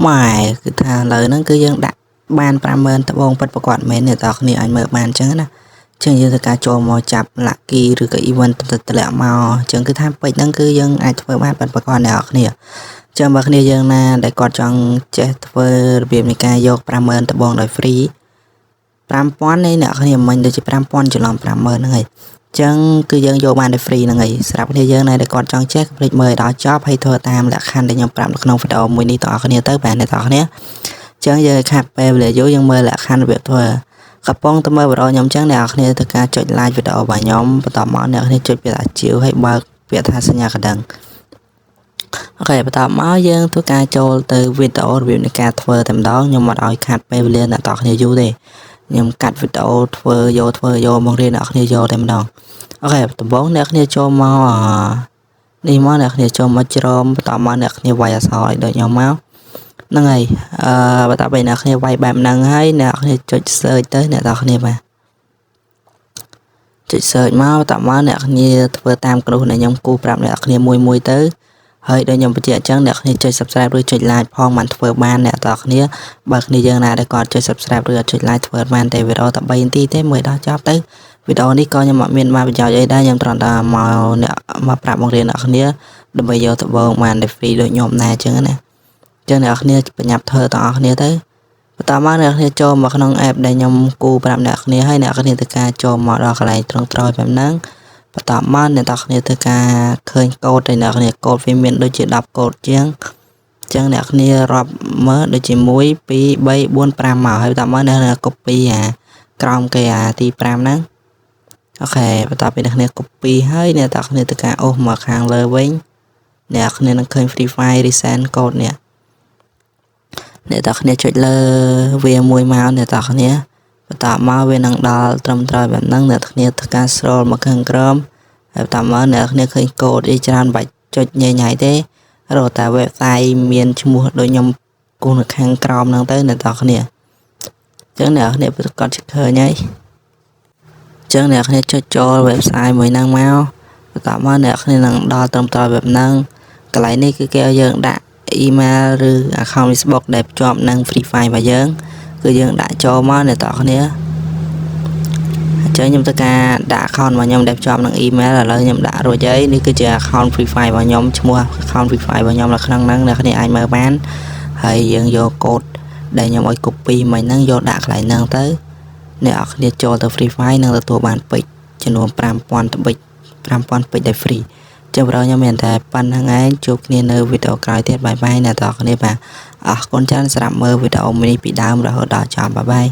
ម៉ែគឺថាលើហ្នឹងគឺយើងដាក់បាន50000ត្បូងពិតប្រកបមែនអ្នកនរគ្នាឲ្យមើលបានអញ្ចឹងណាចឹងយើងធ្វើការចូលមកចាប់ lucky ឬក៏ event តម្លាក់មកអញ្ចឹងគឺថាពេជ្រហ្នឹងគឺយើងអាចធ្វើបានពិតប្រកបអ្នកនរគ្នាចឹងបើគ្នាយើងណាដែលគាត់ចង់ចេះធ្វើរបៀបនៃការយក50000ត្បូងដោយ free 5000នៃអ្នកគ្នាមិញដូចជា5000ច្រឡំ50000ហ្នឹងហើយចឹងគឺយើងយកបានដោយ free ហ្នឹងហើយសម្រាប់គ្នាយើងដែលគាត់ចង់ចេះកុំភ្លេចមើលដល់ចប់ហើយធ្វើតាមលក្ខខណ្ឌដែលខ្ញុំប្រាប់នៅក្នុងវីដេអូមួយនេះបងប្អូនទៅបាទអ្នកនរគ្នាចឹងយើងឲ្យខាត់ពេលវេលាយូរយើងមើលលក្ខខណ្ឌរបៀបធ្វើកំពុងតែមើលវីដេអូខ្ញុំចឹងអ្នកនរគ្នាធ្វើការចុច like វីដេអូរបស់ខ្ញុំបន្តមកអ្នកនរគ្នាចុចពាក្យថាជាវហើយបើកពាក្យថាសញ្ញាកណ្ដឹងអូខេបន្តមកយើងធ្វើការចូលទៅវីដេអូរបៀបនៃការធ្វើតែម្ដងខ្ញុំមិនឲ្យខាត់ពេលវេលាអ្នកនរគ្នាយូរទេខ្ញុំកាត់វីដេអូធ្វើយកមករៀនអ្នកនរគ្នាយកតែម្ដងអូខេដំបូងអ្នកនរគ្នាចូលមកនេះមកអ្នកនរគ្នាចូលមកច្រមបន្តមកអ្នកនរគ្នាវាយអក្សរឲ្យដូចខ្ញុំមកហ្នឹងហើយបន្តបីអ្នកនរគ្នាវាយបែបហ្នឹងហើយអ្នកនរគ្នាចុច search ទៅអ្នកនរគ្នាបាទចុច search មកបន្តមកអ្នកនរគ្នាធ្វើតាមគ្រូដែលខ្ញុំគូប្រាប់អ្នកនរគ្នាមួយទៅហើយដូចខ្ញុំបញ្ជាក់អញ្ចឹងអ្នកនរគ្នាចុច subscribe ឬចុច like ផងមិនធ្វើបានអ្នកនរគ្នាបើគ្នាយើងណាដែលគាត់ចុច subscribe ឬចុច like ធ្វើបានតែវីដេអូតែ3នាទីទេមើលដល់ចប់ទៅវីដេអូនេះក៏ខ្ញុំអត់មានបានប្រយោជន៍អីដែរខ្ញុំត្រង់តែមកប្រាប់បង្រៀនអ្នកនរគ្នាដើម្បីយកទៅបងបានតែ free ដូចខ្ញុំដែរអញ្ចឹងណាចឹងអ្នកនរគ្នាបញ្ញាប់ធ្វើទាំងអស់គ្នាទៅបន្តមកអ្នកនរគ្នាចូលមកក្នុង app ដែលខ្ញុំគូប្រាប់អ្នកនរគ្នាហើយអ្នកនរគ្នាធ្វើការចូលមកដល់កន្លែងត្រង់ត្រយបែបហ្នឹងបន្តមកអ្នកនរគ្នាធ្វើការឃើញកូដដែលអ្នកនរគ្នាកូដវាមានដូចជា10កូដជាងអញ្ចឹងអ្នកនរគ្នារាប់មើលដូចជា1 2 3 4 5មកហើយបន្តមកអ្នកនរគ្នា copy អាក្រោមគេអាទី5ហ្នឹងអូខេបន្តពីអ្នកនរគ្នា copy ហើយអ្នកនរគ្នាធ្វើការអូសមកខាងលើវិញអ្នកនរគ្នានឹងឃើញ Free Fire Resend Code នេះអ្នកនរគ្នាចុចលើវាមួយមកអ្នកនរគ្នាបន្តមកវានឹងដល់ត្រឹមត្រូវបែបហ្នឹងអ្នកនរគ្នាធ្វើការ scroll មកខាងក្រោមហើយបន្តមកអ្នកនរគ្នាឃើញ code អីច្រើនបាច់ចុចញ៉ៃទេរកតែ website មានឈ្មោះដូចខ្ញុំគូនៅខាងក្រោមហ្នឹងទៅអ្នកនរគ្នាអញ្ចឹងអ្នកនរគ្នាប្រកាសឃើញហើយអញ្ចឹងអ្នកនរគ្នាចុចចូល website មួយហ្នឹងមកបន្តមកអ្នកនរគ្នានឹងដល់ត្រឹមត្រូវបែបហ្នឹងកន្លែងនេះគឺគេឲ្យយើងដាក់ email ឬ account Facebook ដែលភ្ជាប់នឹង Free Fire របស់យើងគឺយើងដាក់ចូលមកអ្នកនរគ្នាអញ្ចឹងខ្ញុំធ្វើការដាក់ account របស់ខ្ញុំដែលភ្ជាប់នឹង email ឥឡូវខ្ញុំដាក់រួចហើយនេះគឺជា account Free Fire របស់ខ្ញុំឈ្មោះ account Free Fire របស់ខ្ញុំនៅក្នុងហ្នឹងអ្នកគ្នាអាចមើលបានហើយយើងយក code ដែលខ្ញុំឲ្យ copy មិញហ្នឹងយកដាក់កន្លែងហ្នឹងទៅអ្នកនរគ្នាចូលទៅ Free Fire នឹងទទួលបានពេជ្រចំនួន5000ពេជ្រដែល free ចឹងបងខ្ញុំមានតែប៉ុណ្្នឹងឯងជួបគ្នានៅវីដេអូក្រោយទៀតបាយបាយអ្នកនរគ្នាបាទអរគុណច្រើនសម្រាប់មើលវីដេអូមួយនេះពីដើមរហូតដល់ចប់បាយបាយ